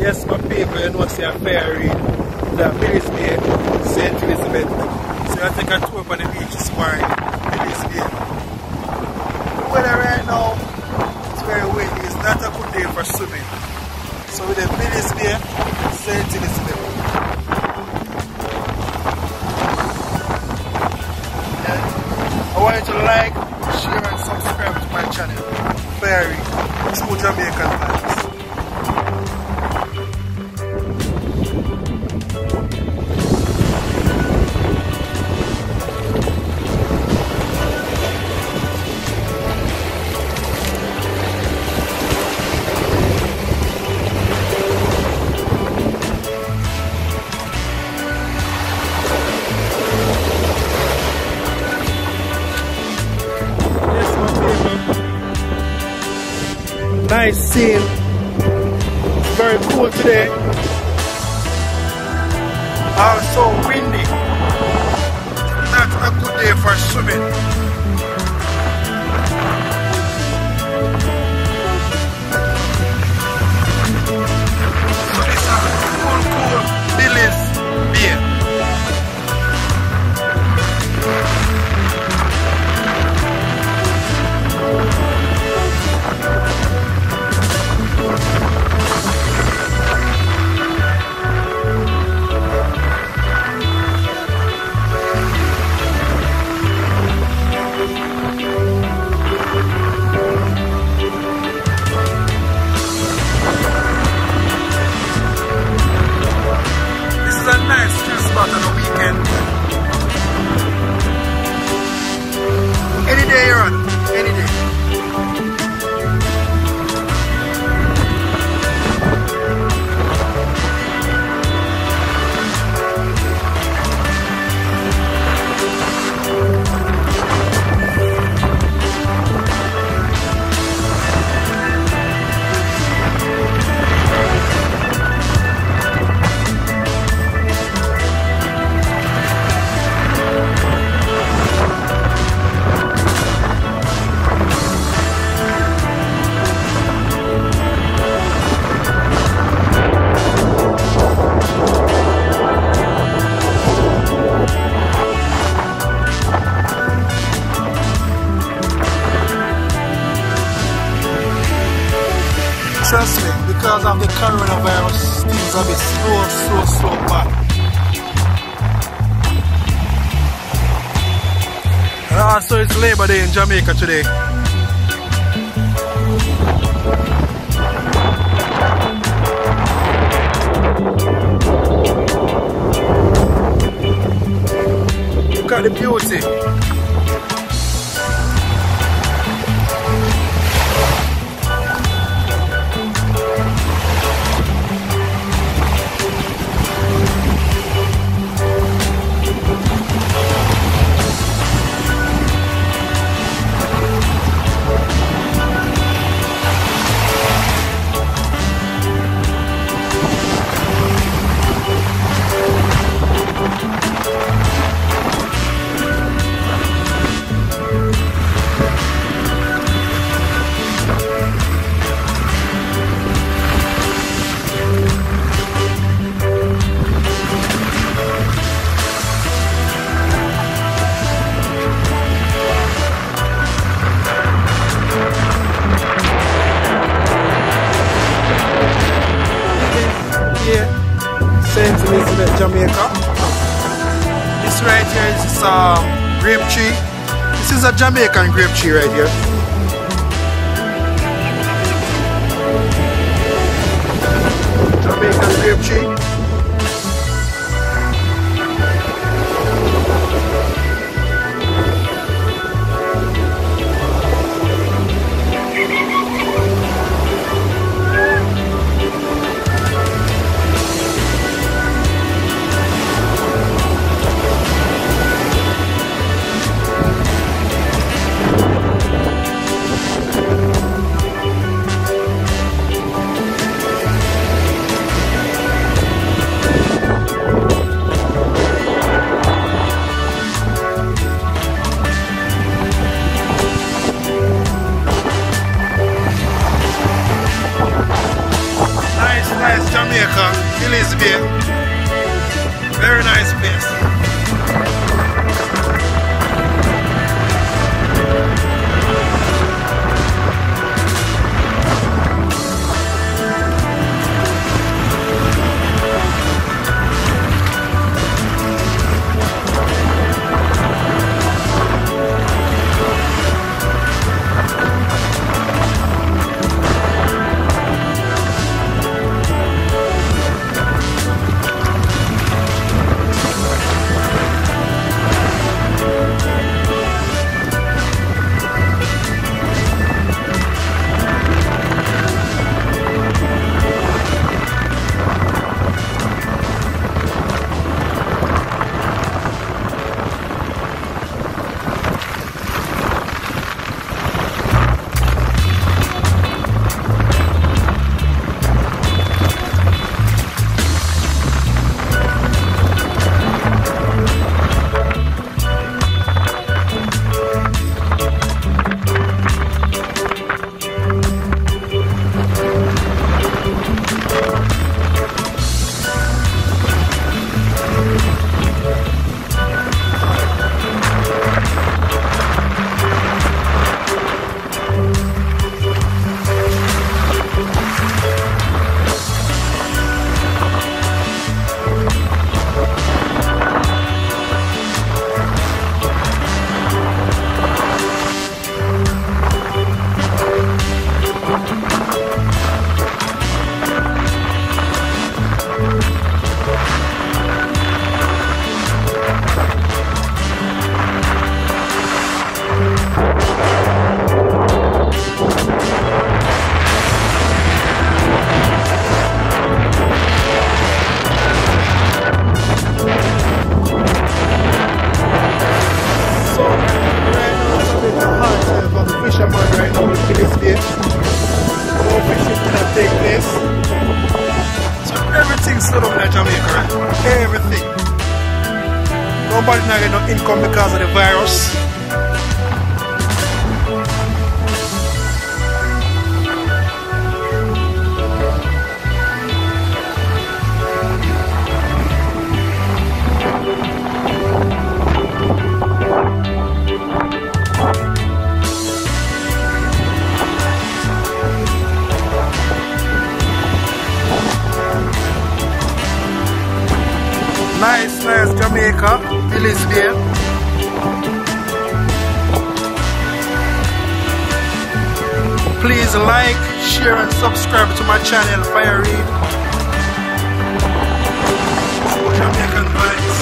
Yes, my people, you know, see a ferry, the Billy's Bay, St. Elizabeth. So I take a tour on the beach this morning, Billy's Bay. The weather right now is very windy. It's not a good day for swimming. So with the Billy's Bay, St. Elizabeth. And I want you to like, share and subscribe to my channel, Ferry, True Jamaican Vibes. Nice scene. It's very cool today. Also windy. Not a good day for swimming. So it's a cool Billy's Bay. On the weekend. Any day you're on, any day. Trust me, because of the coronavirus, things are a bit slow back. And also it's Labor Day in Jamaica today. Look at the beauty. St. Elizabeth, Jamaica. This right here is grape tree. This is a Jamaican grape tree right here. Jamaican grape tree. nice Jamaica, Elizabeth. Very nice place. Nobody not getting no income because of the virus. Nice Jamaica, Elizabeth. Please like, share and subscribe to my channel, Fire Read. Jamaican vibes.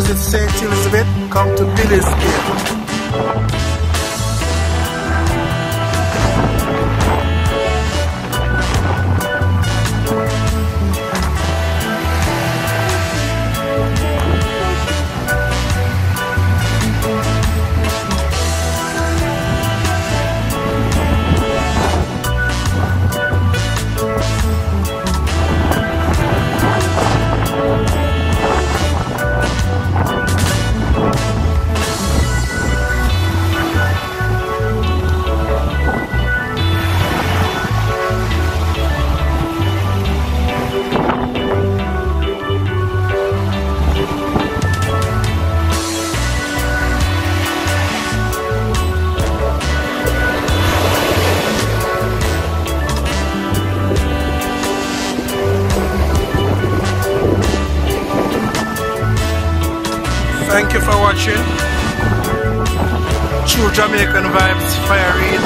visit St. Elizabeth, come to Billy's Bay. Thank you for watching. True Jamaican vibes, fire read.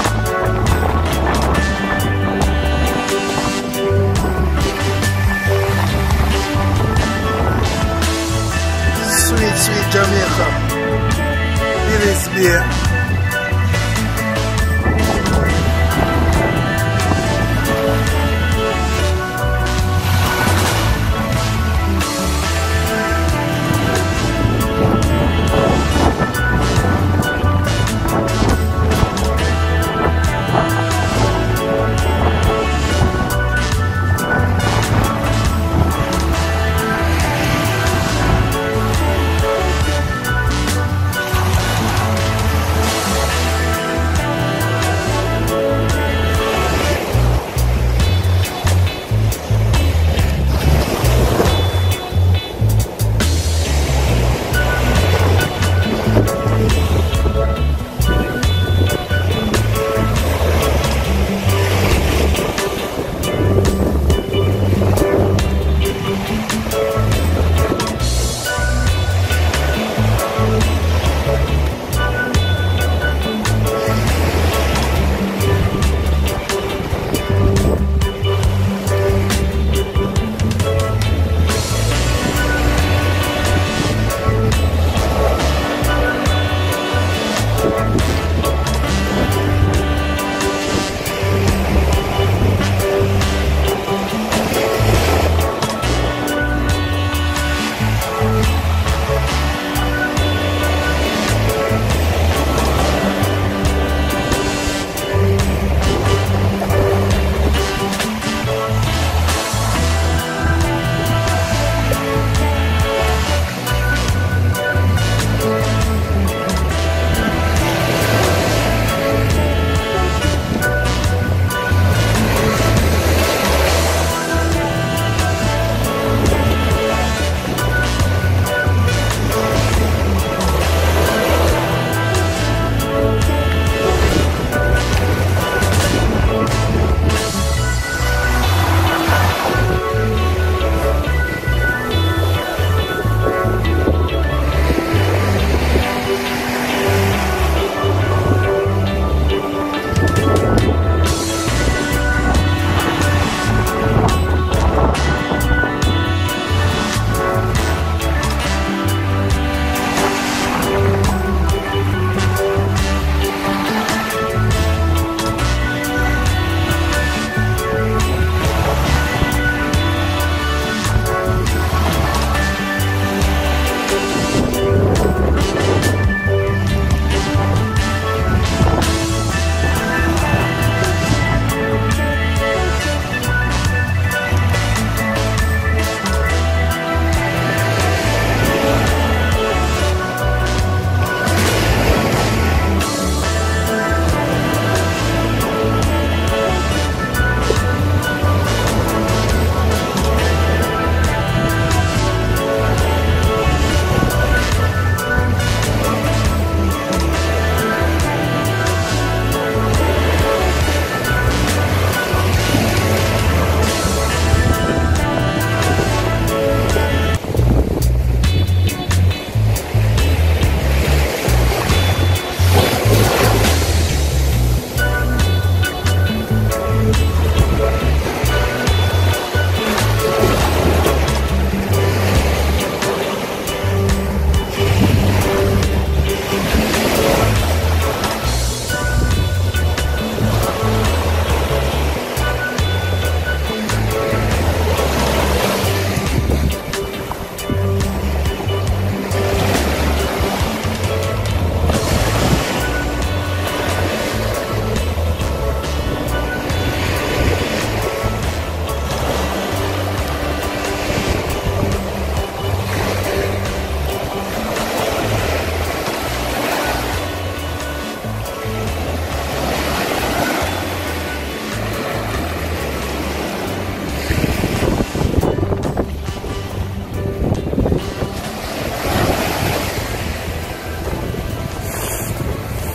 Sweet, sweet Jamaica. Billy's Bay.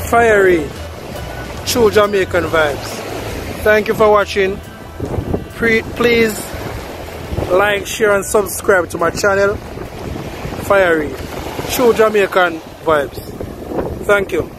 Fiery, true Jamaican vibes. Thank you for watching. Please like, share and subscribe to my channel. Fiery, true Jamaican vibes. Thank you.